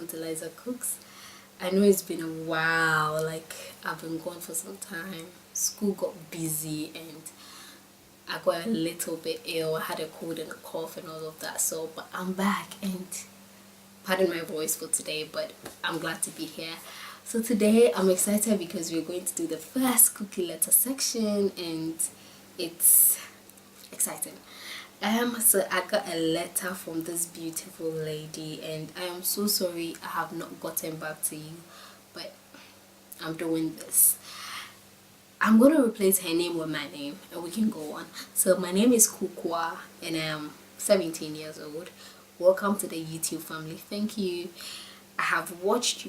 to Liza Cooks. I know it's been a while, like I've been gone for some time. School got busy and I got a little bit ill. I had a cold and a cough and all of that. So, but I'm back and pardon my voice for today, but I'm glad to be here. So today I'm excited because we're going to do the first cookie letter section and it's exciting. So I got a letter from this beautiful lady and I am so sorry I have not gotten back to you, but I'm doing this. I'm going to replace her name with my name and we can go on. So my name is Kukwa and I'm 17 years old. Welcome to the YouTube family. Thank you. I have watched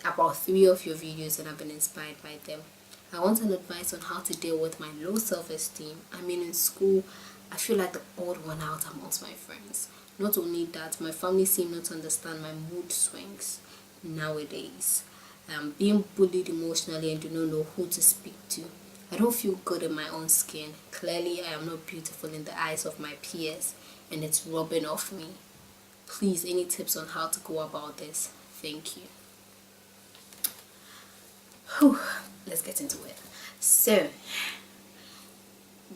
about 3 of your videos and I've been inspired by them. I want an advice on how to deal with my low self-esteem. I mean, in school, I feel like the odd one out amongst my friends. Not only that, my family seem not to understand my mood swings nowadays. I'm being bullied emotionally and do not know who to speak to. I don't feel good in my own skin. Clearly, I am not beautiful in the eyes of my peers and it's rubbing off me. Please, any tips on how to go about this? Thank you. Whew, let's get into it. So,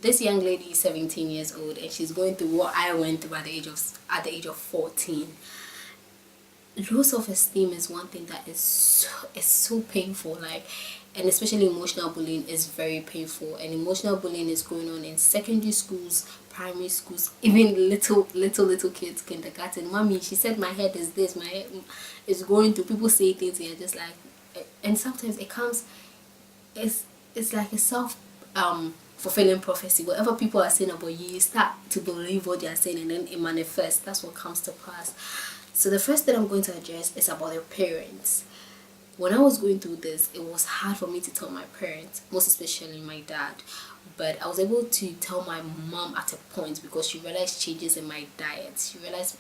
this young lady is 17 years old and she's going through what I went through at the age of 14. Low self-esteem is one thing that is so painful, like, and especially emotional bullying is very painful. And emotional bullying is going on in secondary schools, primary schools, even little kids, kindergarten. Mommy, she said my head is this, my head is going to, people say things and you're just like, and sometimes it comes, it's like a fulfilling prophecy. Whatever people are saying about you, you start to believe what they are saying and then it manifests. That's what comes to pass. So the first thing I'm going to address is about your parents. When I was going through this, it was hard for me to tell my parents, most especially my dad. But I was able to tell my mom at a point because she realized changes in my diet. She realized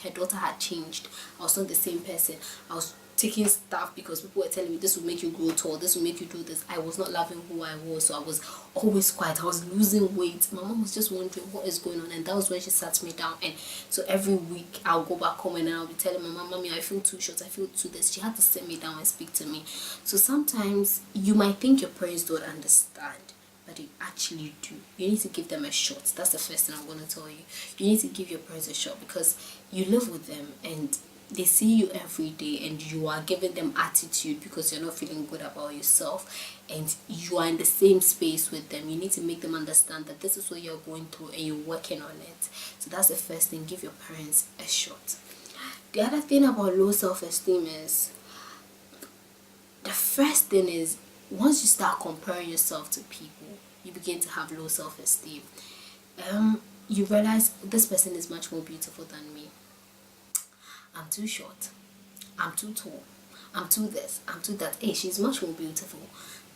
her daughter had changed. I was not the same person. I was taking stuff because people were telling me this will make you grow tall, this will make you do this. I was not loving who I was, so I was always quiet. I was losing weight. My mom was just wondering what is going on, and that was when she sat me down. And so every week I'll go back home and I'll be telling my mom, Mommy, I feel too short, I feel too this. She had to sit me down and speak to me. So sometimes you might think your parents don't understand, but they actually do. You need to give them a shot. That's the first thing I'm going to tell you. You need to give your parents a shot because you live with them and they see you every day and you are giving them attitude because you're not feeling good about yourself and you are in the same space with them. You need to make them understand that this is what you're going through and you're working on it. So that's the first thing. Give your parents a shot. The other thing about low self-esteem is, the first thing is, once you start comparing yourself to people, you begin to have low self-esteem. You realize this person is much more beautiful than me. I'm too short, I'm too tall, I'm too this, I'm too that. Hey, she's much more beautiful.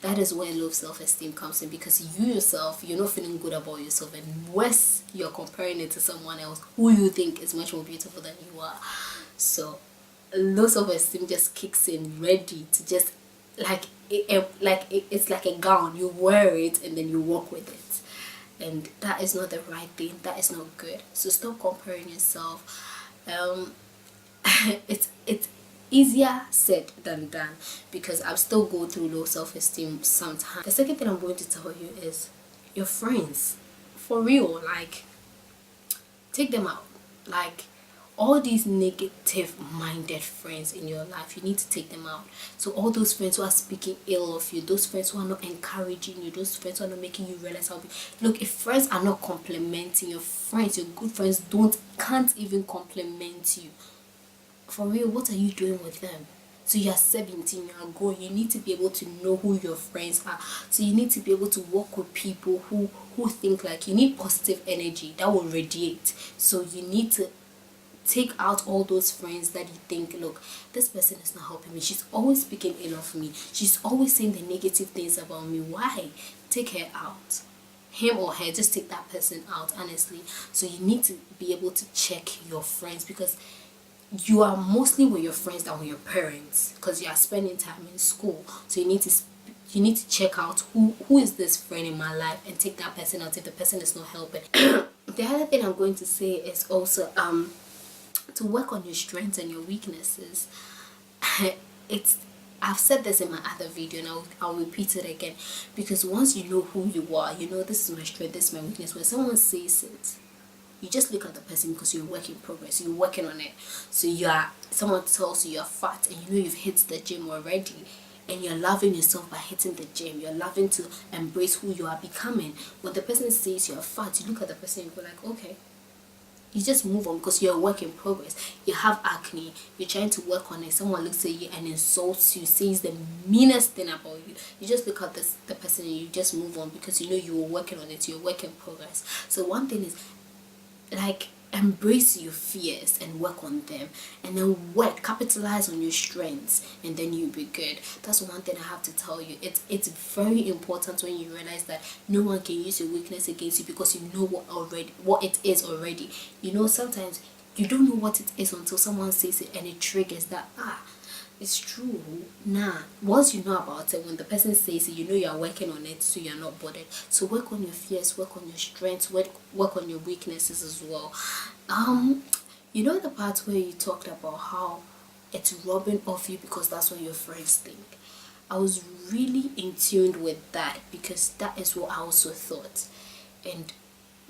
That is where low self-esteem comes in because you yourself, you're not feeling good about yourself, and worse, you're comparing it to someone else who you think is much more beautiful than you are. So low self-esteem just kicks in ready to just it's like a gown. You wear it and then you walk with it, and that is not the right thing. That is not good. So stop comparing yourself. It's easier said than done because I still go through low self-esteem sometimes. The second thing I'm going to tell you is your friends, for real, like, take them out. Like, all these negative minded friends in your life, you need to take them out. So all those friends who are speaking ill of you, those friends who are not encouraging you, those friends who are not making you realize how look, if friends are not complimenting your friends, your good friends can't even compliment you, for real, what are you doing with them? So you're 17, you're grown, you need to be able to know who your friends are. So you need to be able to work with people who think like you. Need positive energy that will radiate. So you need to take out all those friends that you think, look, this person is not helping me, she's always speaking ill of me, she's always saying the negative things about me. Why? Take her out. Him or her, just take that person out, honestly. So you need to be able to check your friends because you are mostly with your friends than with your parents because you are spending time in school. So you need to check out who is this friend in my life and take that person out if the person is not helping. The other thing I'm going to say is also to work on your strengths and your weaknesses. it's I've said this in my other video, and I'll repeat it again, because once you know who you are, you know this is my strength, this is my weakness. When someone says it, you just look at the person, because you're work in progress, you're working on it. So someone tells you you're fat, and you know you've hit the gym already, and you're loving yourself by hitting the gym, you're loving to embrace who you are becoming. When the person says you're fat, you look at the person and go like, okay, you just move on, because you're a work in progress. You have acne, you're trying to work on it, someone looks at you and insults you, says the meanest thing about you, you just look at the person and you just move on, because you know you were working on it, you're a work in progress. So one thing is, like, embrace your fears and work on them, and then capitalize on your strengths, and then you'll be good. That's one thing I have to tell you. It's very important when you realize that no one can use your weakness against you, because you know what it is already. You know, sometimes you don't know what it is until someone says it and it triggers that, it's true. Once you know about it, when the person says it, you know you're working on it, so you're not bothered. So work on your fears, work on your strengths, work on your weaknesses as well. You know the part where you talked about how it's rubbing off you because that's what your friends think. I was really in tune with that, because that is what I also thought. And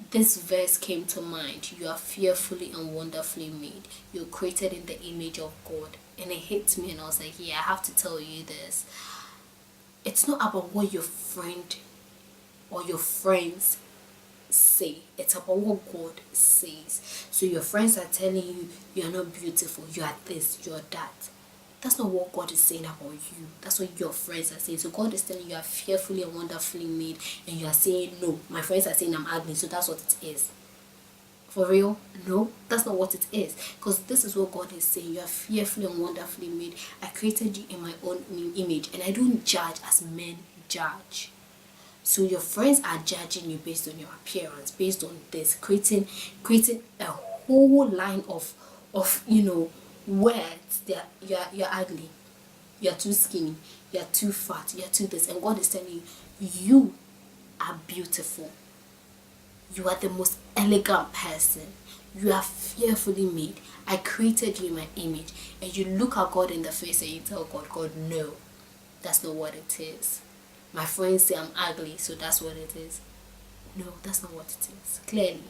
this verse came to mind. You are fearfully and wonderfully made. You're created in the image of God. And it hit me, and I was like, yeah, I have to tell you this. It's not about what your friend or your friends say. It's about what God says. So your friends are telling you you're not beautiful, you are this, you're that. That's not what God is saying about you. That's what your friends are saying. So God is telling you are fearfully and wonderfully made, and you are saying, no, my friends are saying I'm ugly, so that's what it is. For real? No, that's not what it is. Because this is what God is saying. You are fearfully and wonderfully made. I created you in my own image, and I don't judge as men judge. So your friends are judging you based on your appearance, based on this, creating a whole line of words that you're ugly, you're too skinny, you're too fat, you're too this, and God is telling you are beautiful. You are the most elegant person. You are fearfully made. I created you in my image. And you look at God in the face and you tell God, no, that's not what it is. My friends say I'm ugly, so that's what it is. No, that's not what it is. Clearly.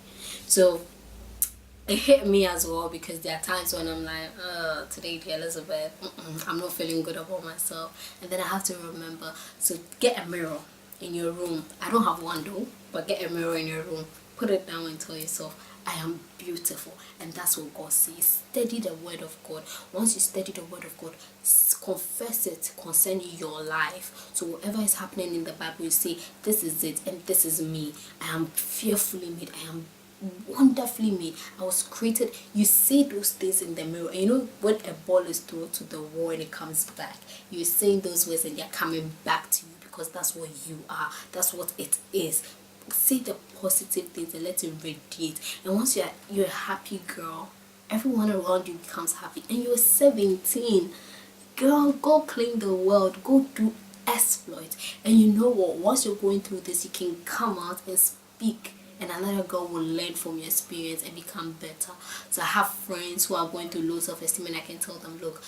So it hit me as well, because there are times when I'm like, today, dear Elizabeth, I'm not feeling good about myself. And then I have to remember, so get a mirror in your room. I don't have one though, but get a mirror in your room, put it down and tell yourself, I am beautiful. And that's what God says. Study the word of God. Once you study the word of God, confess it concerning your life. So whatever is happening in the Bible, you say, this is it and this is me. I am fearfully made. I am wonderfully made. I was created. You say those things in the mirror. And you know when a ball is thrown to the wall and it comes back, you're saying those words and they're coming back to you, because that's what you are. That's what it is. Say the positive things and let it radiate. And once you're a happy girl, everyone around you becomes happy. And you're 17. Girl, go claim the world. Go do exploit. And you know what? Once you're going through this, you can come out and speak, and another girl will learn from your experience and become better. So I have friends who are going through low self-esteem, and I can tell them, look,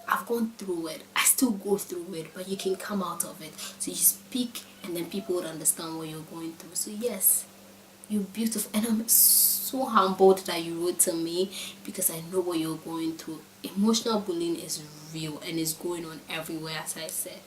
I've gone through it. I still go through it, but you can come out of it. So you speak, and then people would understand what you're going through. So yes, you're beautiful, and I'm so humbled that you wrote to me, because I know what you're going through. Emotional bullying is real and is going on everywhere, as I said.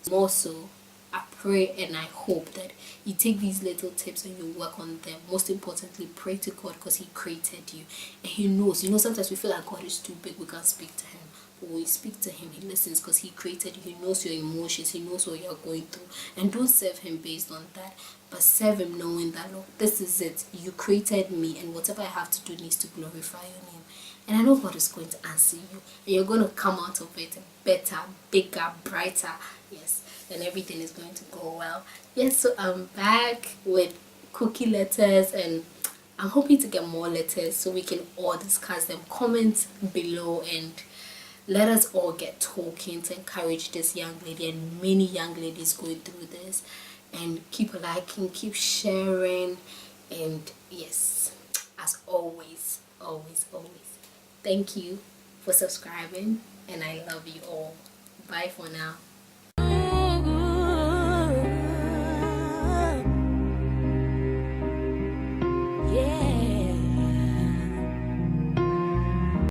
More so, I pray and I hope that you take these little tips and you work on them. Most importantly, pray to God, because He created you and He knows. You know, sometimes we feel like God is too big, we can't speak to Him. But when you speak to Him, He listens, because He created you. He knows your emotions. He knows what you're going through. And don't serve Him based on that, but serve Him knowing that, look, this is it. You created me, and whatever I have to do needs to glorify your name. And I know God is going to answer you, and you're going to come out of it better, bigger, brighter. Yes, and everything is going to go well. Yes, so I'm back with cookie letters, and I'm hoping to get more letters so we can all discuss them. Comment below and let us all get talking to encourage this young lady and many young ladies going through this. And keep liking, keep sharing, and yes, as always, thank you for subscribing, and I love you all. Bye for now.